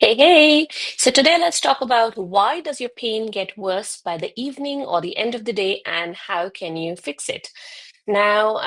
Hey, hey. So today let's talk about why does your pain get worse by the evening or the end of the day and how can you fix it? Now,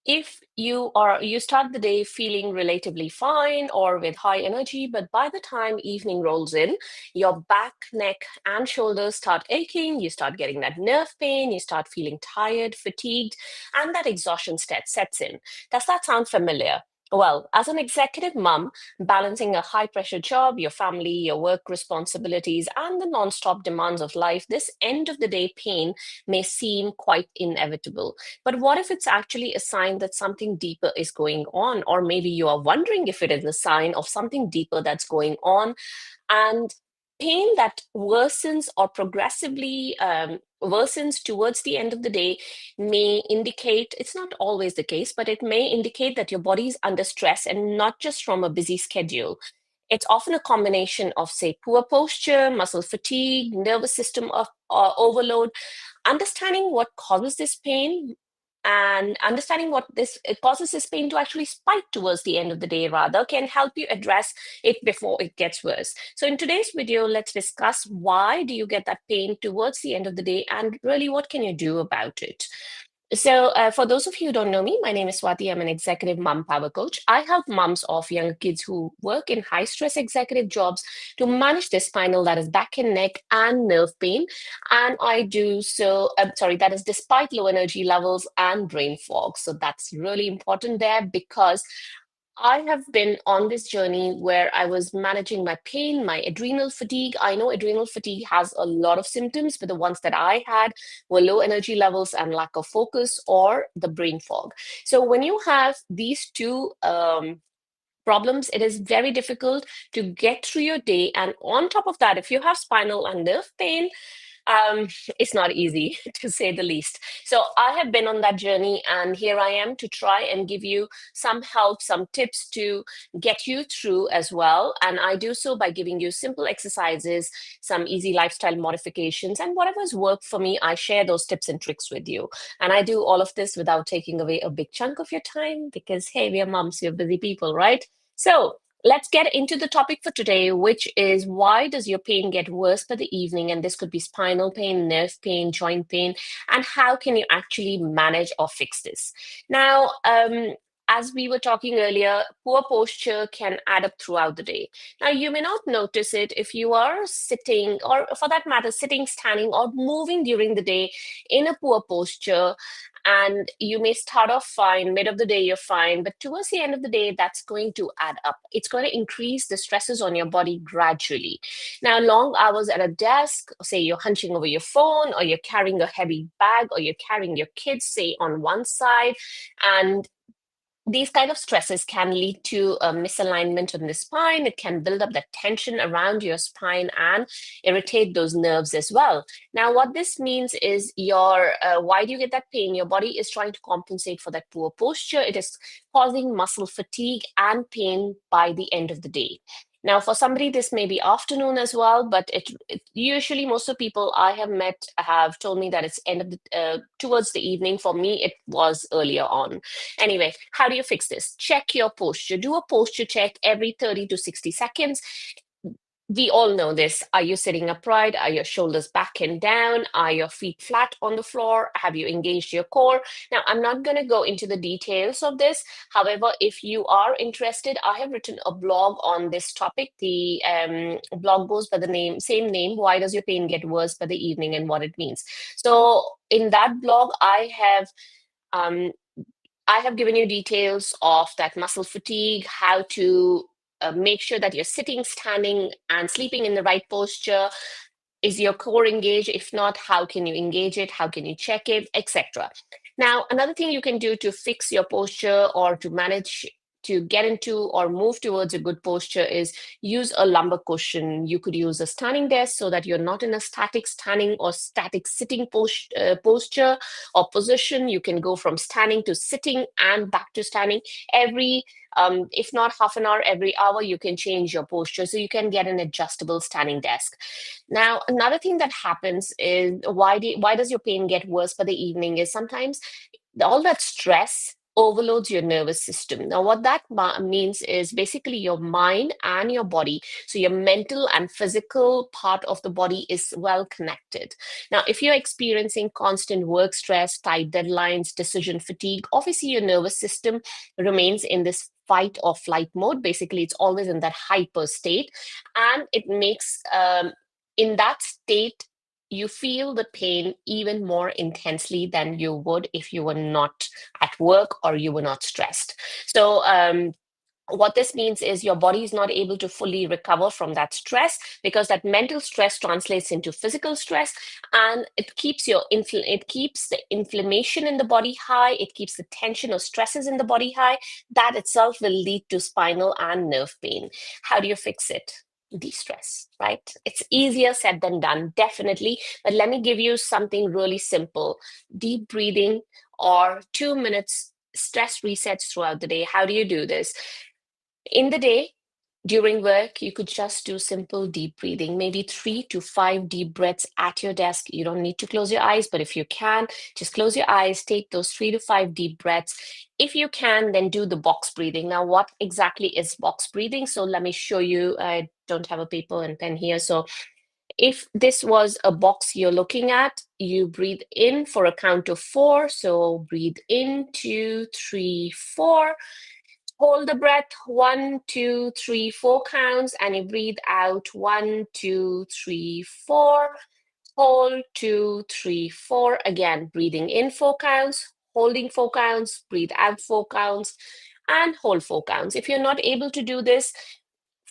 if you start the day feeling relatively fine or with high energy, but by the time evening rolls in, your back, neck, and shoulders start aching, you start getting that nerve pain, you start feeling tired, fatigued, and that exhaustion sets in. Does that sound familiar? Well, as an executive mom, balancing a high pressure job, your family, your work responsibilities, and the non-stop demands of life, this end of the day pain may seem quite inevitable. But what if it's actually a sign that something deeper is going on? Or maybe you are wondering if it is a sign of something deeper that's going on. And pain that worsens or progressively worsens towards the end of the day may indicate, it's not always the case, but it may indicate that your body is under stress and not just from a busy schedule. It's often a combination of, say, poor posture, muscle fatigue, nervous system of overload. Understanding what causes this pain and understanding what this it causes this pain to actually spike towards the end of the day rather can help you address it before it gets worse. So in today's video, let's discuss why do you get that pain towards the end of the day and really what can you do about it. So, for those of you who don't know me, my name is Swati. I'm an executive mom power coach. I help moms of younger kids who work in high stress executive jobs to manage their spinal, that is back and neck, and nerve pain. And I do so, that is despite low energy levels and brain fog. So, that's really important there because I have been on this journey where I was managing my pain, my adrenal fatigue. I know adrenal fatigue has a lot of symptoms, but the ones that I had were low energy levels and lack of focus or the brain fog. So when you have these two problems, it is very difficult to get through your day. And on top of that, if you have spinal and nerve pain, um, it's not easy to say the least. So I have been on that journey, and here I am to try and give you some help, some tips to get you through as well. And I do so by giving you simple exercises, some easy lifestyle modifications, and whatever's worked for me, I share those tips and tricks with you. And I do all of this without taking away a big chunk of your time because, hey, we are moms, we're busy people, right? So let's get into the topic for today, which is why does your pain get worse by the evening? And this could be spinal pain, nerve pain, joint pain, and how can you actually manage or fix this? Now, as we were talking earlier, poor posture can add up throughout the day. Now, you may not notice it if you are sitting, or for that matter, sitting, standing, or moving during the day in a poor posture, and you may start off fine, mid of the day, you're fine, but towards the end of the day, that's going to add up. It's going to increase the stresses on your body gradually. Now, long hours at a desk, say you're hunching over your phone, or you're carrying a heavy bag, or you're carrying your kids, say, on one side, and these kind of stresses can lead to a misalignment in the spine. It can build up that tension around your spine and irritate those nerves as well. Now, what this means is why do you get that pain? Your body is trying to compensate for that poor posture. It is causing muscle fatigue and pain by the end of the day. Now, for somebody, this may be afternoon as well, but it usually most of the people I have met have told me that it's end of the towards the evening. For me, it was earlier on. Anyway, how do you fix this? Check your posture. Do a posture check every 30 to 60 seconds. We all know this. Are you sitting upright? Are your shoulders back and down? Are your feet flat on the floor? Have you engaged your core? Now, I'm not going to go into the details of this. However, if you are interested, I have written a blog on this topic. The blog goes by the same name, Why Does Your Pain Get Worse by the Evening and What It Means. So in that blog, um, I have given you details of that muscle fatigue, how to make sure that you're sitting, standing, and sleeping in the right posture. Is your core engaged? If not, how can you engage it? How can you check it, etc. Now, another thing you can do to fix your posture or to manage to get into or move towards a good posture is use a lumbar cushion. You could use a standing desk so that you're not in a static standing or static sitting posture or position. You can go from standing to sitting and back to standing every if not half an hour, every hour, you can change your posture. So you can get an adjustable standing desk. Now, another thing that happens is why does your pain get worse by the evening is sometimes all that stress overloads your nervous system. Now, what that means is basically your mind and your body. So, your mental and physical part of the body is well connected. Now, if you're experiencing constant work stress, tight deadlines, decision fatigue, obviously your nervous system remains in this fight or flight mode. Basically, it's always in that hyper state, and it makes in that state you feel the pain even more intensely than you would if you were not at work or you were not stressed. So, what this means is your body is not able to fully recover from that stress because that mental stress translates into physical stress, and it keeps the inflammation in the body high. It keeps the tension or stresses in the body high. That itself will lead to spinal and nerve pain. How do you fix it? De-stress, right? It's easier said than done, definitely. But let me give you something really simple: deep breathing or 2 minutes stress resets throughout the day. How do you do this? In the day, during work, you could just do simple deep breathing, maybe 3 to 5 deep breaths at your desk. You don't need to close your eyes, but if you can, just close your eyes, take those 3 to 5 deep breaths. If you can, then do the box breathing. Now, what exactly is box breathing? So let me show you. I don't have a paper and pen here. So if this was a box you're looking at, you breathe in for a count of 4. So breathe in, 2, 3, 4. Hold the breath, 1, 2, 3, 4 counts, and you breathe out 1, 2, 3, 4. Hold 2, 3, 4. Again, breathing in 4 counts, holding 4 counts, breathe out 4 counts, and hold 4 counts. If you're not able to do this,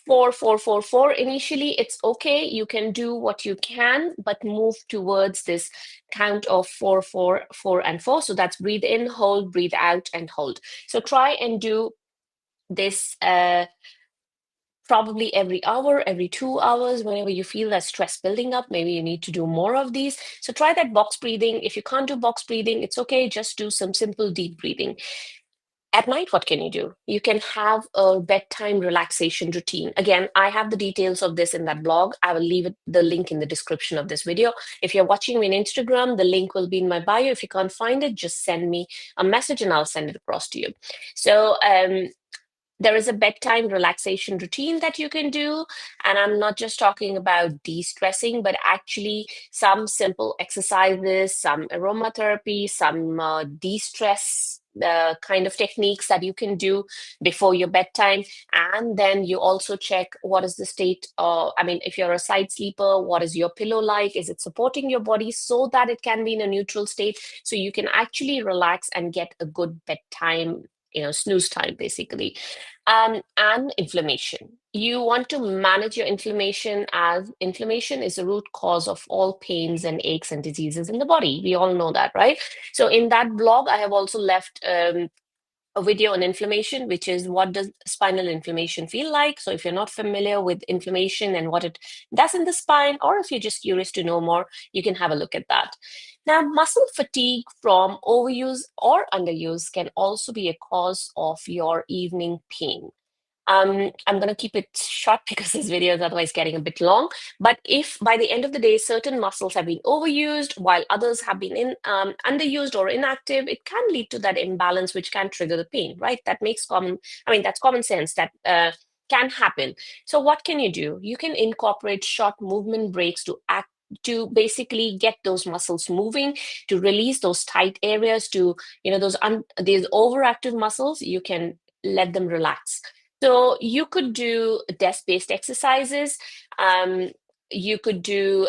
4, 4, 4, 4. Initially, it's okay. You can do what you can, but move towards this count of 4, 4, 4, and 4. So that's breathe in, hold, breathe out, and hold. So try and do this probably every hour, every 2 hours, whenever you feel that stress building up. Maybe you need to do more of these. So try that box breathing. If you can't do box breathing, it's okay. Just do some simple deep breathing. At night, what can you do? You can have a bedtime relaxation routine. Again, I have the details of this in that blog. I will leave the link in the description of this video. If you're watching me on Instagram, the link will be in my bio. If you can't find it, just send me a message and I'll send it across to you. So there is a bedtime relaxation routine that you can do. And I'm not just talking about de-stressing, but actually some simple exercises, some aromatherapy, some de-stress kind of techniques that you can do before your bedtime. And then you also check what is the state I mean, if you're a side sleeper, what is your pillow like? Is it supporting your body so that it can be in a neutral state? So you can actually relax and get a good bedtime, snooze time, basically. And inflammation. You want to manage your inflammation, as inflammation is the root cause of all pains and aches and diseases in the body. We all know that, right? So in that blog, I have also left a video on inflammation, which is what does spinal inflammation feel like? So if you're not familiar with inflammation and what it does in the spine, or if you're just curious to know more, you can have a look at that. Now, muscle fatigue from overuse or underuse can also be a cause of your evening pain. I'm going to keep it short because this video is otherwise getting a bit long. But if by the end of the day, certain muscles have been overused while others have been underused or inactive, it can lead to that imbalance, which can trigger the pain, right? That's common sense that can happen. So what can you do? You can incorporate short movement breaks to basically get those muscles moving, to release those tight areas, to, these overactive muscles, you can let them relax. So you could do desk-based exercises. You could do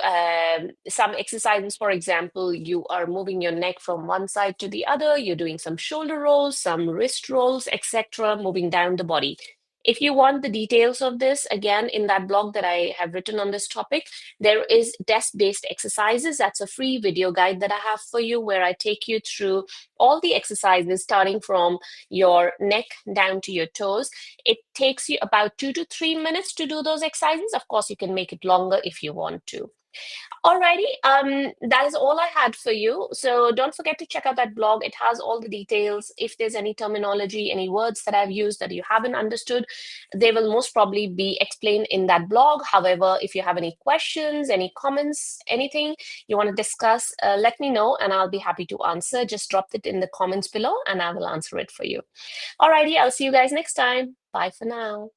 some exercises. For example, you are moving your neck from one side to the other. You're doing some shoulder rolls, some wrist rolls, etc., moving down the body. If you want the details of this, again, in that blog that I have written on this topic, there is desk-based exercises. That's a free video guide that I have for you where I take you through all the exercises starting from your neck down to your toes. It takes you about 2 to 3 minutes to do those exercises. Of course, you can make it longer if you want to. Alrighty, that is all I had for you. So don't forget to check out that blog. It has all the details. If there's any terminology, any words that I've used that you haven't understood, they will most probably be explained in that blog. However, if you have any questions, any comments, anything you want to discuss, let me know and I'll be happy to answer. Just drop it in the comments below and I will answer it for you. Alrighty, I'll see you guys next time. Bye for now.